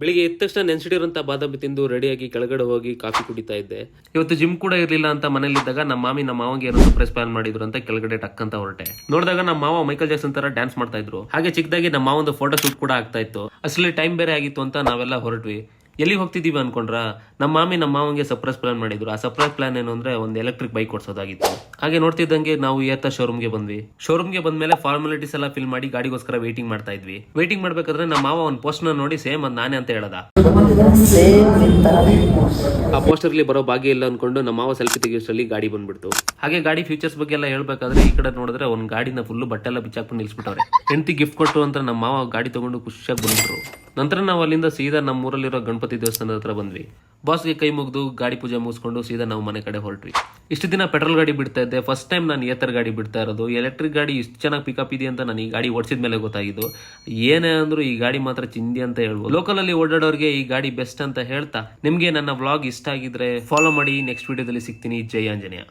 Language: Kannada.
ಬೆಳಿಗ್ಗೆ ಎದ್ದ ತಕ್ಷಣ ನೆನ್ಸಿಡಿರೋಂಥ ಬಾದಾಮಿ ತಿಂದು ರೆಡಿಯಾಗಿ ಕೆಳಗಡೆ ಹೋಗಿ ಕಾಫಿ ಕುಡಿತಾ ಇದ್ದೆ. ಇವತ್ತು ಜಿಮ್ ಕೂಡ ಇರಲಿಲ್ಲ ಅಂತ ಮನೇಲಿದ್ದಾಗ ನಮ್ಮ ಮಾಮಿ ನಮ್ಮ ಮಾವಂಗೆ ಏನೋ ಸರ್ಪ್ರೈಸ್ ಪ್ಲಾನ್ ಮಾಡಿದ್ರು ಅಂತ ಕೆಳಗಡೆ ಟಕ್ ಅಂತ ಹೊರಟೆ. ನೋಡಿದಾಗ ನಮ್ಮ ಮಾವ ಮೈಕಲ್ ಜಾಕ್ಸನ್ ತರ ಡ್ಯಾನ್ಸ್ ಮಾಡ್ತಾ ಇದ್ರು. ಹಾಗೆ ಚಿಕ್ಕದಾಗಿ ನಮ್ಮ ಮಾವಂದು ಫೋಟೋ ಶೂಟ್ ಕೂಡ ಆಗ್ತಾ ಇತ್ತು. ಅಸಲಿ ಟೈಮ್ ಬೇರೆ ಆಗಿತ್ತು ಅಂತ ನಾವೆಲ್ಲ ಹೊರಟ್ವಿ. ಎಲ್ಲಿ ಹೋಗ್ತಿದೀವಿ ಅನ್ಕೊಂಡ್ರ ನಮ್ಮ ಮಾಮಿ ನಮ್ಮ ಮಾವಂಗೆ ಸರ್ಪ್ರೈಸ್ ಪ್ಲಾನ್ ಮಾಡಿದ್ರು. ಆ ಸರ್ಪ್ರೈಸ್ ಪ್ಲಾನ್ ಏನು ಅಂದ್ರೆ ಒಂದು ಎಲೆಕ್ಟ್ರಿಕ್ ಬೈಕ್ ಕೊಡ್ಸೋದಾಗಿತ್ತು. ಹಾಗೆ ನೋಡ್ತಿದ್ದಂಗೆ ನಾವು ಏತ ಶೋರೂಮ್ಗೆ ಬಂದ್ವಿ. ಶೋರೂಮ್ಗೆ ಬಂದ್ಮೇಲೆ ಫಾರ್ಮಾಲಿಟೀಸ್ ಎಲ್ಲ ಫಿಲ್ ಮಾಡಿ ಗಾಡಿಗೋಸ್ಕರ ವೇಟಿಂಗ್ ಮಾಡ್ತಾ ಇದ್ವಿ. ವೇಟಿಂಗ್ ಮಾಡ್ಬೇಕಾದ್ರೆ ನಮ್ಮ ಮಾವ ಒಂದು ಪೋಸ್ಟ್ ನೋಡಿ ಸೇಮ್ ಅದ್ ನಾನೇ ಅಂತ ಹೇಳದ. ಆ ಪೋಸ್ಟರ್ಲಿ ಬರೋ ಭಾಗ್ಯ ಇಲ್ಲ ಅನ್ಕೊಂಡು ನಮ್ಮ ಮಾವ ಸೆಲ್ಫಿ ತೆಗಿಯೋಷ್ಟರಲ್ಲಿ ಗಾಡಿ ಬಂದ್ಬಿಡ್ತು. ಹಾಗೆ ಗಾಡಿ ಫ್ಯೂಚರ್ಸ್ ಬಗ್ಗೆ ಎಲ್ಲ ಹೇಳ್ಬೇಕಾದ್ರೆ ಈ ಕಡೆ ನೋಡಿದ್ರೆ ಒಂದು ಗಾಡಿನ ಫುಲ್ ಬಟ್ಟೆ ಎಲ್ಲ ಬಿಚ್ಚಾಕೊಂಡು ನಿಲ್ಸ್ಬಿಟ್ಟವ್ರೆ. ಹೆಂಡತಿ ಗಿಫ್ಟ್ ಕೊಟ್ಟು ಅಂತ ನಮ್ಮ ಮಾವ ಗಾಡಿ ತಗೊಂಡು ಖುಷಿಯಾಗಿ ಬಂದ್ಬಿಟ್ರು. ನಂತರ ನಾವು ಅಲ್ಲಿಂದ ಸೀದಾ ನಮ್ಮ ಊರಲ್ಲಿರೋ ಗಣಪತಿ ದೇವಸ್ಥಾನದ ಹತ್ರ ಬಂದ್ವಿ. ಬಾಸ್ಗೆ ಕೈ ಮುಗಿದು ಗಾಡಿ ಪೂಜೆ ಮುಗಿಸ್ಕೊಂಡು ಸೀದಾ ನಾವು ಮನೆ ಕಡೆ ಹೊರಟ್ವಿ. ಇಷ್ಟು ದಿನ ಪೆಟ್ರೋಲ್ ಗಾಡಿ ಬಿಡ್ತಾ ಇದ್ದೆ. ಫಸ್ಟ್ ಟೈಮ್ ನಾನು ಏತರ ಗಾಡಿ ಬಿಡ್ತಾ ಇರೋದು. ಎಲೆಕ್ಟ್ರಿಕ್ ಗಾಡಿ ಇಷ್ಟು ಚೆನ್ನಾಗಿ ಪಿಕಪ್ ಇದೆ ಅಂತ ನಾನು ಈ ಗಾಡಿ ಓಡಿಸಿದ ಮೇಲೆ ಗೊತ್ತಾಗಿದ್ದು. ಏನೇ ಅಂದ್ರೂ ಈ ಗಾಡಿ ಮಾತ್ರ ಚಿಂದಿ ಅಂತ ಹೇಳ್ಬೋದು. ಲೋಕಲ್ ಅಲ್ಲಿ ಓಡಾಡೋರಿಗೆ ಈ ಗಾಡಿ ಬೆಸ್ಟ್ ಅಂತ ಹೇಳ್ತಾ ನಿಮ್ಗೆ ನನ್ನ ವ್ಲಾಗ್ ಇಷ್ಟ ಆಗಿದ್ರೆ ಫಾಲೋ ಮಾಡಿ. ನೆಕ್ಸ್ಟ್ ವಿಡಿಯೋದಲ್ಲಿ ಸಿಗ್ತೀನಿ. ಜೈ ಆಂಜನೇಯ.